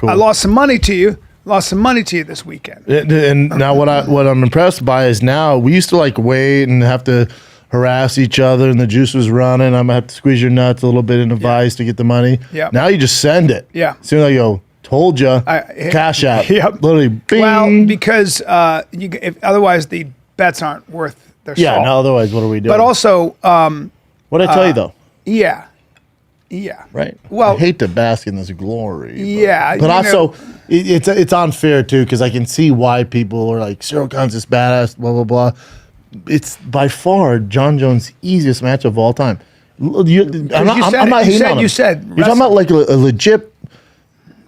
I lost some money to you. Lost some money to you this weekend. And now what I'm impressed by is now we used to like wait and have to harass each other and the juice was running. I'm gonna have to squeeze your nuts a little bit in a vice to get the money. Yeah. Now you just send it. Yeah. Soon as I go, told you, cash out. Yep. Literally, bing. Well, because otherwise the bets aren't worth their salt. Yeah, no, otherwise what are we doing? But also, what did I tell you though? yeah. Right. Well, I hate to bask in this glory. Yeah. But also, it's unfair too because I can see why people are like, Ciryl Gane's this badass, blah, blah, blah. It's by far John Jones' easiest match of all time. I'm not hating on him. You said you're talking about like a legit,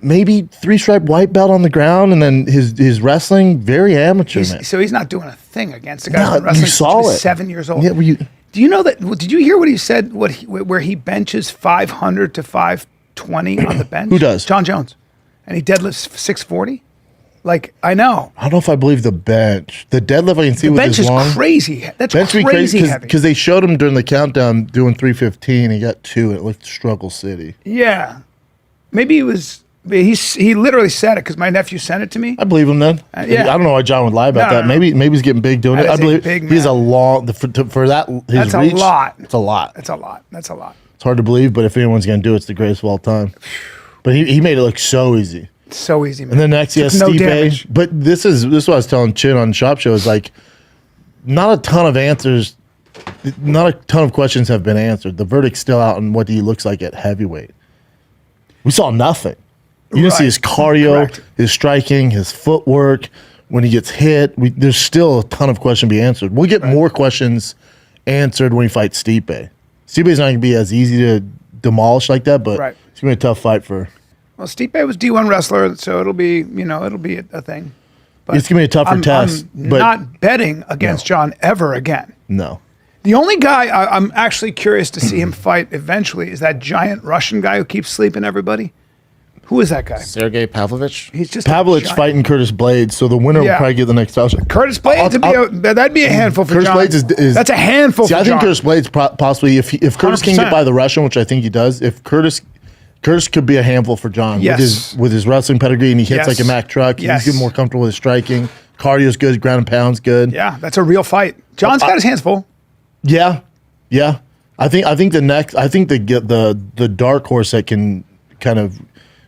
maybe 3-stripe white belt on the ground, and then his wrestling very amateur. Man. So he's not doing a thing against the guy who's been wrestling you saw since he was it. 7 years old. Yeah, do you know that? Did you hear what he said? Where he benches 500 to 520 on the bench? Who does? John Jones, and he deadlifts 640. Like, I know. I don't know if I believe the bench. The deadlift I can see with his long. The bench is crazy. That's bench crazy heavy. Because they showed him during the countdown doing 315. He got 2 and it looked struggle city. Yeah. Maybe he was. He literally said it because my nephew sent it to me. I believe him then. Yeah. I don't know why John would lie about that. No. Maybe he's getting big doing it. I believe he's a long for that. His That's reach, a lot. It's a lot. That's a lot. That's a lot. It's hard to believe, but if anyone's going to do it, it's the greatest of all time. But he made it look so easy. So easy, man. And then next he has Stipe. But this is what I was telling Chin on Shop Show is like not a ton of answers, not a ton of questions have been answered. The verdict's still out on what he looks like at heavyweight. We saw nothing. You didn't see his cardio, his striking, his footwork. When he gets hit, there's still a ton of questions to be answered. We'll get more questions answered when he fights Stipe. Stipe's not going to be as easy to demolish like that, but it's going to be a tough fight for. Well, Stipe was D1 wrestler, so it'll be a thing. But it's going to be a tougher test. I'm not betting against John ever again. No. The only guy I'm actually curious to see him fight eventually is that giant Russian guy who keeps sleeping everybody. Who is that guy? Sergey Pavlovich. He's just Pavlovich fighting Curtis Blades, so the winner will probably get the next title. Curtis Blades that'd be a handful for Curtis John. Blades is that's a handful for John. I think Curtis Blades possibly, if Curtis can get by the Russian, which I think he does, if Curtis could be a handful for John with his wrestling pedigree, and he hits like a Mack truck. He's getting more comfortable with his striking. Cardio's good, ground and pound's good. Yeah, that's a real fight. John's got his hands full. Yeah. I think the dark horse that can kind of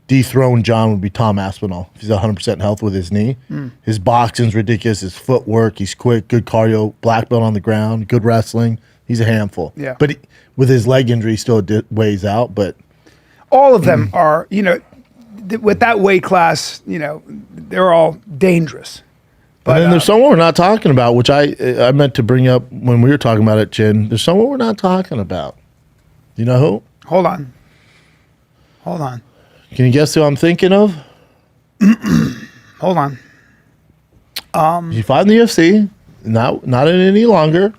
dethrone John would be Tom Aspinall. If he's 100% health with his knee. His boxing's ridiculous. His footwork, he's quick, good cardio, black belt on the ground, good wrestling. He's a handful. Yeah. But with his leg injury, he still ways out. But all of them are, with that weight class, they're all dangerous. But then there's someone we're not talking about, which I meant to bring up when we were talking about it, Chin. There's someone we're not talking about. You know who? Hold on. Can you guess who I'm thinking of? Hold on. You fought in the UFC, not in any longer.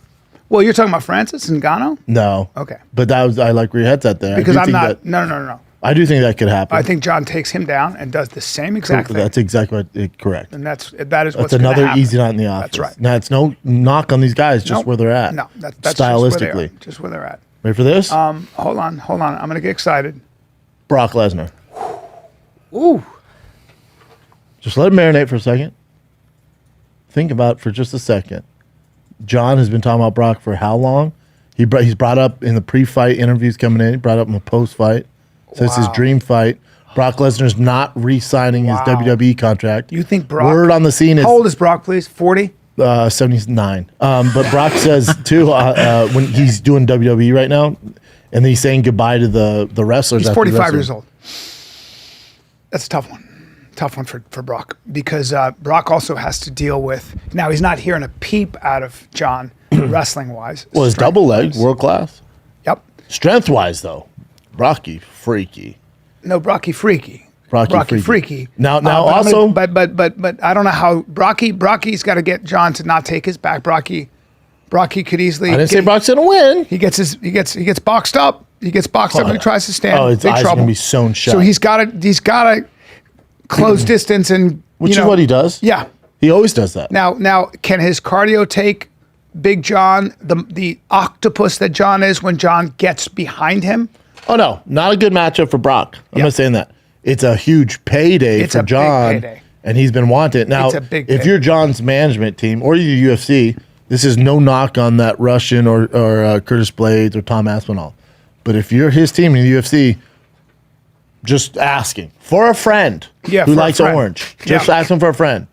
Well, you're talking about Francis Ngannou? No. Okay. But I like where your head's at there. Because I'm not. No. I do think that could happen. I think John takes him down and does the same exact thing. That's exactly correct. And that is what's another easy night in the office. That's right. Now it's no knock on these guys, just where they're at. No, that's stylistically. just where they're at. Ready for this? Hold on. I'm gonna get excited. Brock Lesnar. Ooh. Just let it marinate for a second. Think about it for just a second. John has been talking about Brock for how long? He's brought up in the pre-fight interviews coming in. He brought up in the post-fight. So it's his dream fight. Brock Lesnar's not re-signing his WWE contract. You think Brock? Word on the scene is... How old is Brock, please? 40? 79. But Brock says, too, when he's doing WWE right now, and he's saying goodbye to the wrestlers. He's 45 years old. That's a tough one. Tough one for Brock. Because Brock also has to deal with... Now, he's not hearing a peep out of John, wrestling-wise. Well, his double leg, world class. Yep. Strength-wise, though, Brocky freaky. No, Brocky freaky. Brocky freaky. Now also, but I don't know how Brocky's got to get John to not take his back. Brocky could easily. I didn't say Brock's gonna win. He gets boxed up. He gets boxed up and he tries to stand. Oh, his eyes are gonna be sewn shut. So he's got to close distance and which is what he does. Yeah, he always does that. Now can his cardio take Big John, the octopus that John is when John gets behind him? Oh no, not a good matchup for Brock. I'm not saying that. it's a huge payday It's for a big John, payday. and he's been wanted. Now, It's a big if payday. you're John's management team or you're UFC, this is no knock on that Russian or Curtis Blades or Tom Aspinall. But if you're his team in the UFC, just asking for a friend Yeah, who for a likes friend. orange. Just Yeah. asking for a friend.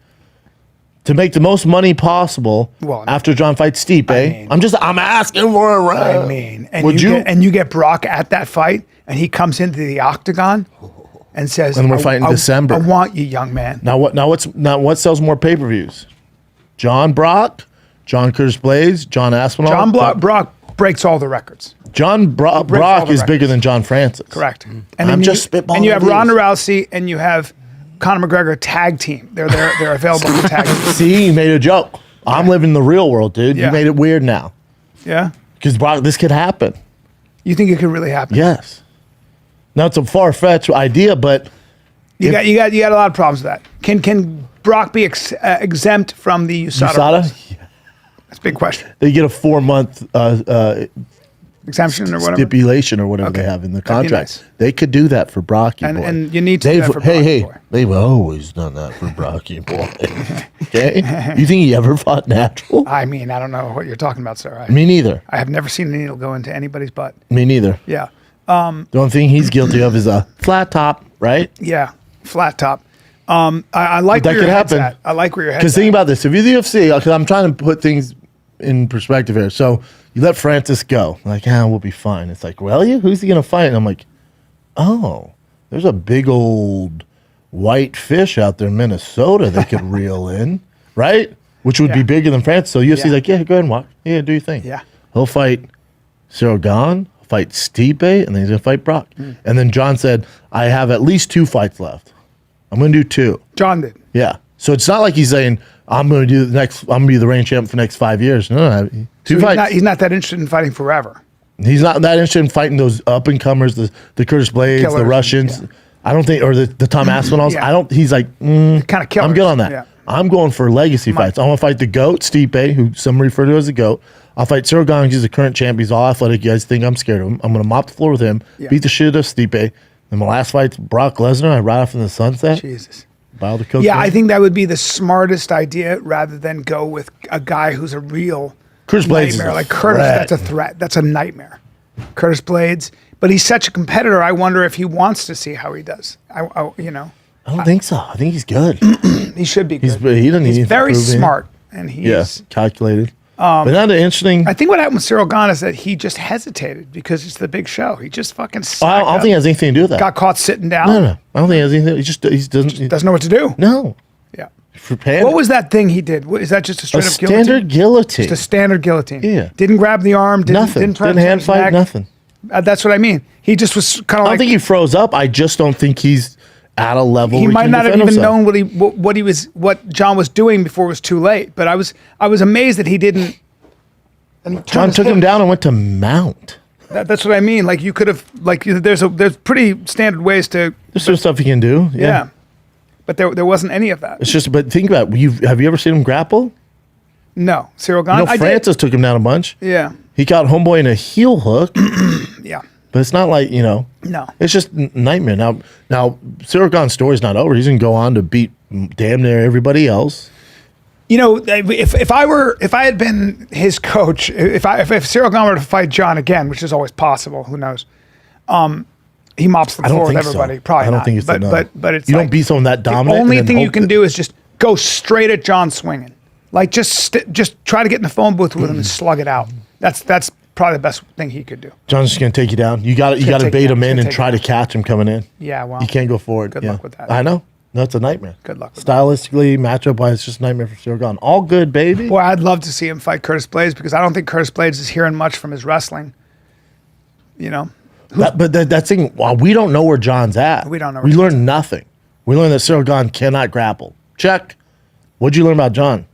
To make the most money possible Well, after John fights Stipe. mean- I'm asking for a friend. I mean, and would you? you get Brock at that fight, and he comes into the octagon and says, And we're fighting December. I want you, young man." Now what sells more pay-per-views? John Brock, John Curtis Blades, John Aspinall. Brock breaks all the records. Brock all the is bigger records. than John Francis. Correct. I'm then just spitballing And you have ideas. Ronda Rousey and you have Conor McGregor tag team. They're available for tag team. See, you made a joke. I'm living the real world, dude. Yeah. You made it weird now. Yeah. Because Brock, this could happen. You think it could really happen? Yes. Now it's a far-fetched idea, but You got a lot of problems with that. Can Brock be exempt from the USADA? USADA, That's a big question. they get a 4-month Exemption or whatever. stipulation or whatever Okay. they have in the That'd be contract. nice. They could do that for Brocky And- Boy. and you need to do that for Brocky Boy. They've always done that for Brocky Boy. Okay? You think he ever fought natural? I mean, I don't know what you're talking about, sir. Me neither. I have never seen a needle go into anybody's butt. Me neither. Yeah. The only thing he's guilty of is a flat top, right? Yeah. Flat top. I like That where your could head's happen. at. I like where your head's Because at. think about this. If you're the UFC, because I'm trying to put things in perspective here. So you let Francis go. Like, we'll be fine. It's like, well, who's he going to fight? And I'm like, oh, there's a big old white fish out there in Minnesota they could reel in, right? Which would be Yeah. bigger than Francis. So UFC's Yeah. like, yeah, go ahead and walk. Yeah, do your thing. Yeah. He'll fight Ciryl Gane, fight Stipe, and then he's going to fight Brock. Hmm. And then John said, I have at least 2 fights left. I'm going to do 2. John did. Yeah. So it's not like he's saying, I'm going to be the reigning champ for the next 5 years. No. So 2 he's fights. not that interested in fighting forever. He's not that interested in fighting those up and comers, the Curtis Blades, Killers, the Russians. yeah. I don't think, or the Tom Aspinalls. Yeah. He's like, Kind of killers. I'm good on that. Yeah. I'm going for legacy fights. I want to fight the GOAT, Stipe, who some refer to as the GOAT. I'll fight Ciryl Gane. He's the current champ. He's all athletic. You guys think I'm scared of him. I'm going to mop the floor with him, Yeah. beat the shit out of Stipe. Then my last fight's Brock Lesnar. I ride off in the sunset. Jesus. Buy all the cocaine. Yeah, I think that would be the smartest idea rather than go with a guy who's a real Curtis Blades is nightmare. a Like Curtis, threat. that's a threat. That's a nightmare. Curtis Blades. But he's such a competitor. I wonder if he wants to see how he does. I don't think so. I think he's good. He should be good. He doesn't need He's to very prove anything. smart. And he's... Yes, calculated. But not interesting. I think what happened with Ciryl Gane is that he just hesitated because it's the big show. He just fucking I don't think it has anything to do with that. got caught sitting down. No. I don't think it has anything. He doesn't. Doesn't know what to do. No. Yeah. For Pan, What was that thing he did? Is that just a a straight up guillotine? standard guillotine? Just a standard guillotine. Yeah. Didn't grab the arm. Didn't, Nothing. Didn't, try Didn't to hand his fight. neck. Nothing. That's what I mean. He just was kind of I like don't think he froze up. I just don't think he's at a level. he where might can not have defend even himself. known what John was doing before it was too late. But I was amazed that he didn't. And he John turned his took him hip. down and went to mount. That's what I mean. Like you could have there's pretty standard ways to There's some stuff he can do. yeah. But there wasn't any of that. It's just. But think about it. Have you ever seen him grapple? No, Ciryl Gane. No, Francis took him down a bunch. Yeah, He got homeboy in a heel hook, yeah. but it's not like No. It's just nightmare. Now, Ciryl Gane's story's not over. He's gonna go on to beat damn near everybody else. You know, if I had been his coach, if Ciryl Gane were to fight John again, which is always possible, who knows? He mops the I don't floor with think everybody. so. Probably I don't not. think it's but enough. but it's You like, don't beat someone that dominant. The only and then thing you hope can that- do is just go straight at John swinging. Like just try to get in the phone booth with him and slug it out. That's probably the best thing he could do. John's just gonna take you down. You got to take bait you him down. in He's and gonna try take to catch him coming in. Yeah, well, You can't go forward. Good Yeah. luck with that. I know. No, it's a nightmare. Good luck with Stylistically, matchup wise, it's just a nightmare for Ciryl Gane. All good, baby. Boy, I'd love to see him fight Curtis Blades because I don't think Curtis Blades is hearing much from his wrestling. You know, But that thing, well, we don't know where John's at. We don't know We where learned nothing. We learned that Ciryl Gane cannot grapple. Check. What'd you learn about John?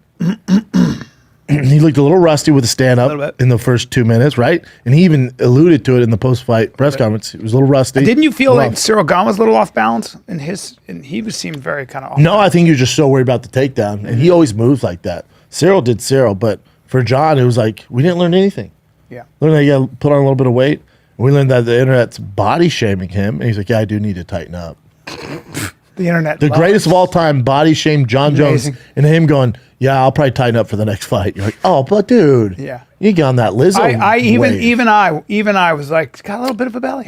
He looked a little rusty with the stand little up bit. in the first 2 minutes, right? And he even alluded to it in the post fight press conference. He was a little rusty. didn't you feel like Rough. Ciryl Gane was a little off balance in his? And he seemed very kind of off. No, I think you're just so worried about the takedown, and he always moves like that. Ciryl did Ciryl, but for John, it was like we didn't learn anything. Yeah. Learned that you got to put on a little bit of weight. We learned that the internet's body shaming him, and he's like, "Yeah, I do need to tighten up." The internet. The greatest of all time body shame John Amazing. Jones, and him going, "Yeah, I'll probably tighten up for the next fight." You're like, "Oh, but dude, Yeah. you get on that Lizzo." I wave. even I was like, it's got a little bit of a belly.